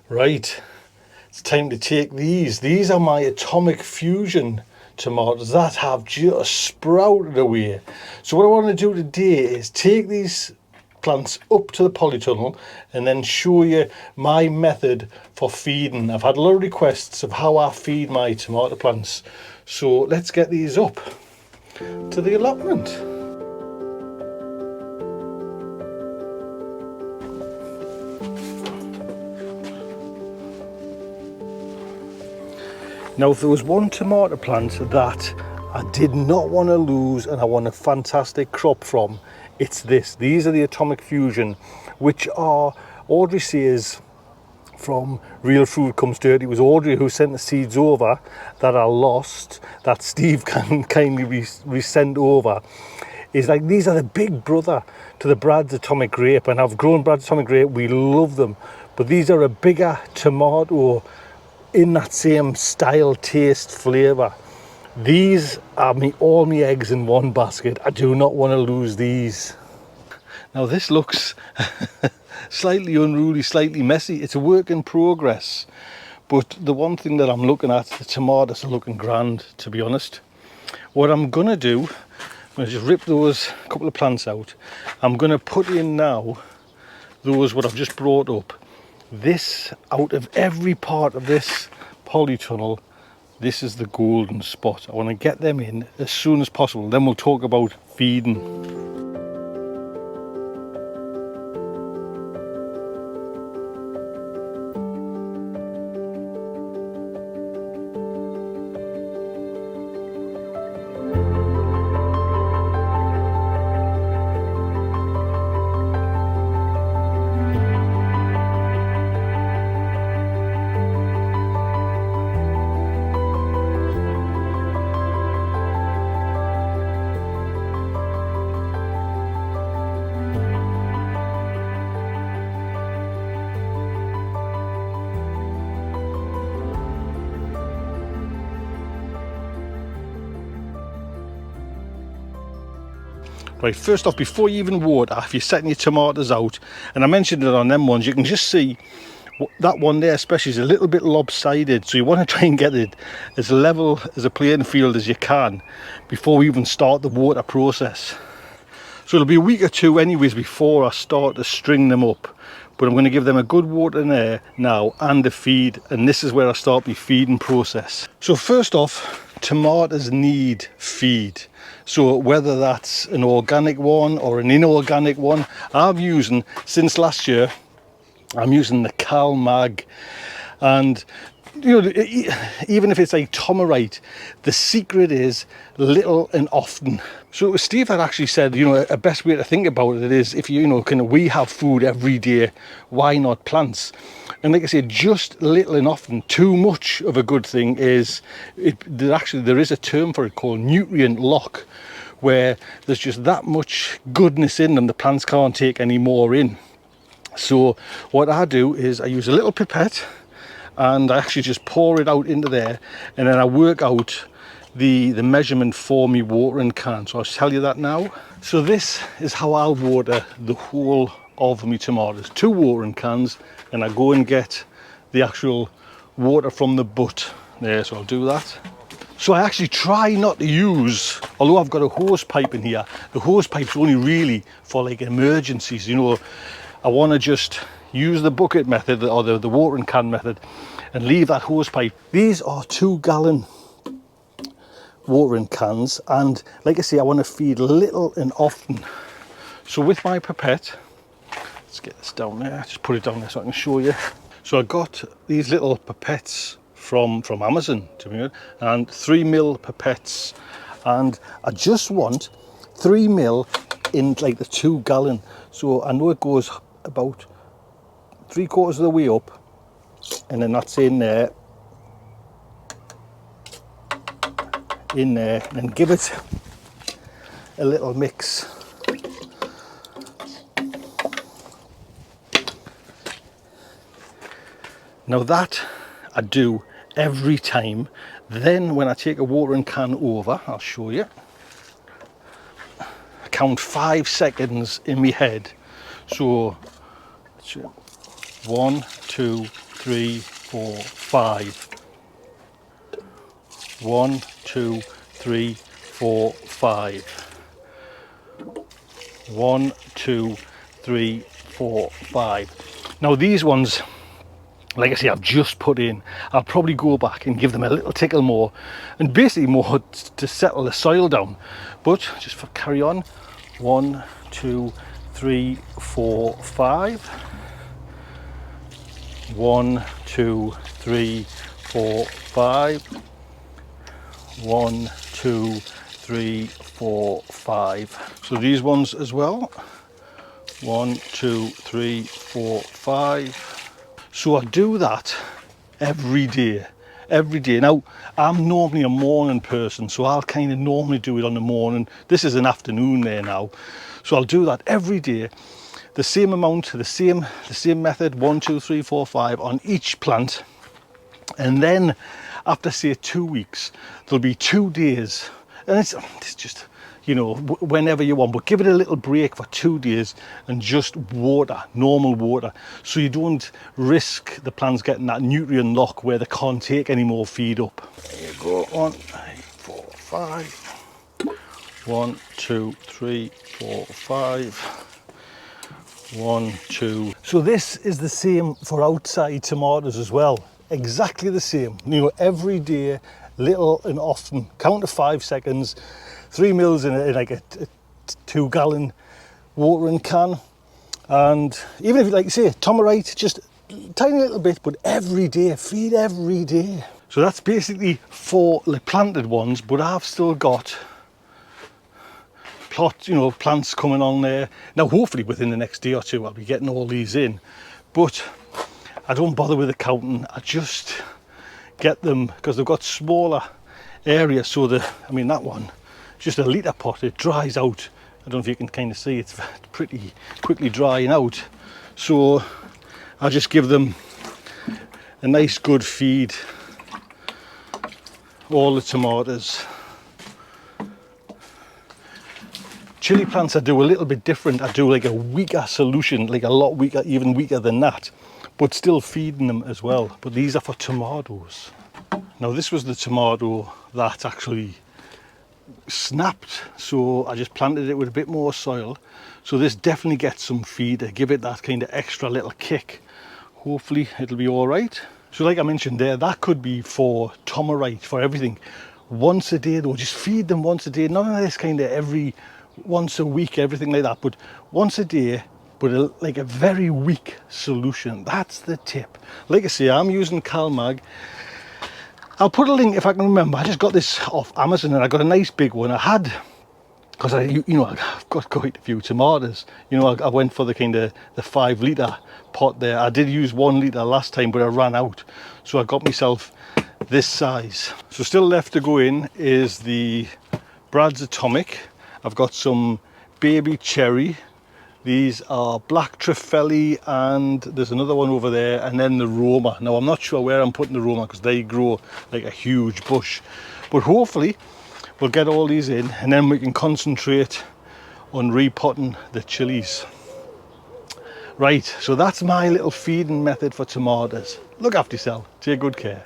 Right, it's time to take these. These are my Atomic Fusion tomatoes that have just sprouted away. So what I want to do today is take these plants up to the polytunnel and then show you my method for feeding. I've had a lot of requests of how I feed my tomato plants. So let's get these up to the allotment. Now, if there was one tomato plant that I did not want to lose and I want a fantastic crop from, it's this. These are the Atomic Fusion, which are, Audrey says, from Real Food Comes Dirty. It was Audrey who sent the seeds over that I lost, that Steve can kindly resend over. Is like, these are the big brother to the Brad's Atomic Grape, and I've grown Brad's Atomic Grape, we love them, but these are a bigger tomato in that same style, taste, flavour. These are all my eggs in one basket. I do not want to lose these. Now this looks slightly unruly, slightly messy. It's a work in progress. But the one thing that I'm looking at, the tomatoes are looking grand, to be honest. What I'm going to do, I'm going to just rip those couple of plants out. I'm going to put in now those what I've just brought up. This, out of every part of this polytunnel, this is the golden spot. I want to get them in as soon as possible. Then we'll talk about feeding. Right, first off, before you even water, if you're setting your tomatoes out, and I mentioned it on them ones, you can just see that one there especially is a little bit lopsided, so you want to try and get it as level as a playing field as you can before we even start the water process. So it'll be a week or two anyways before I start to string them up, but I'm going to give them a good water in there now and a feed, and this is where I start my feeding process. So first off, tomatoes need feed. So whether that's an organic one or an inorganic one, I'm using, since last year, I'm using the CalMag. And you know, even if it's a Tomerite, the secret is little and often. So Steve had actually said, you know, a best way to think about it is, if you know, we have food every day, why not plants? And like I said, just little and often. Too much of a good thing is, there is a term for it called nutrient lock, where there's just that much goodness in them, the plants can't take any more in. So what I do is I use a little pipette and I actually just pour it out into there, and then I work out the measurement for me watering can. So I'll tell you that now. So this is how I'll water the whole of my tomatoes. 2 watering cans, and I go and get the actual water from the butt there. So I'll do that. So I actually try not to use, although I've got a hose pipe in here, the hose pipe's only really for like emergencies, you know. I want to just use the bucket method or the watering can method and leave that hose pipe. These are 2-gallon watering cans, and like I say, I want to feed little and often. So with my pipette, let's get this down there, just put it down there so I can show you. So I got these little pipettes from Amazon, to be honest, and 3mm pipettes, and I just want 3mm in like the 2-gallon. So I know it goes about 3/4 of the way up, and then that's in there, and then give it a little mix. Now that I do every time. Then when I take a watering can over, I'll show you, I count 5 seconds in my head. So 1, 2, 3, 4, 5. 1, 2, 3, 4, 5. 1, 2, 3, 4, 5. Now these ones, like I say, I've just put in. I'll probably go back and give them a little tickle more, and basically more to settle the soil down. But just for carry on, 1, 2, 3, 4, 5. 1, 2, 3, 4, 5. 1, 2, 3, 4, 5. So these ones as well. 1, 2, 3, 4, 5. So I do that every day. Now, I'm normally a morning person, so I'll kind of normally do it on the morning. This is an afternoon there now. So I'll do that every day. The same amount, the same method, 1, 2, 3, 4, 5 on each plant. And then after say 2 weeks, there'll be 2 days. And it's just, you know, whenever you want, but give it a little break for 2 days and just water, normal water, so you don't risk the plants getting that nutrient lock where they can't take any more feed up. There you go. 1, 4, 5. 1, 2, 3, 4, 5. 1, 2. So this is the same for outside tomatoes as well. Exactly the same. You know, every day, little and often. Count to 5 seconds. 3 mils in like a 2 gallon watering can, and even if, like you say, Tomerite, just tiny little bit, but every day, feed every day. So that's basically for the planted ones, but I've still got plants coming on there. Now hopefully within the next day or two I'll be getting all these in, but I don't bother with the counting. I just get them because they've got smaller areas, so that one, just a litre pot, it dries out. I don't know if you can kind of see, it's pretty quickly drying out. So I just give them a nice good feed, all the tomatoes. Chili plants I do a little bit different. I do like a weaker solution, like a lot weaker, even weaker than that, but still feeding them as well. But these are for tomatoes. Now this was the tomato that actually snapped, so I just planted it with a bit more soil, so this definitely gets some feed to give it that kind of extra little kick. Hopefully it'll be all right. So like I mentioned there, that could be for Tomerite, for everything. Once a day though, just feed them once a day. None of this kind of once a week, everything like that, but once a day, but like a very weak solution. That's the tip. Like I say, I'm using CalMag. I'll put a link if I can remember. I just got this off Amazon and I got a nice big one. I had, because I've got quite a few tomatoes. I went for the kind of the 5 litre pot there. I did use 1 litre last time, but I ran out. So I got myself this size. So still left to go in is the Brad's Atomic. I've got some baby cherry. These are black Trifeli, and there's another one over there, and then the Roma. Now I'm not sure where I'm putting the Roma because they grow like a huge bush, but hopefully we'll get all these in and then we can concentrate on repotting the chilies. Right, so that's my little feeding method for tomatoes. Look after yourself, take good care.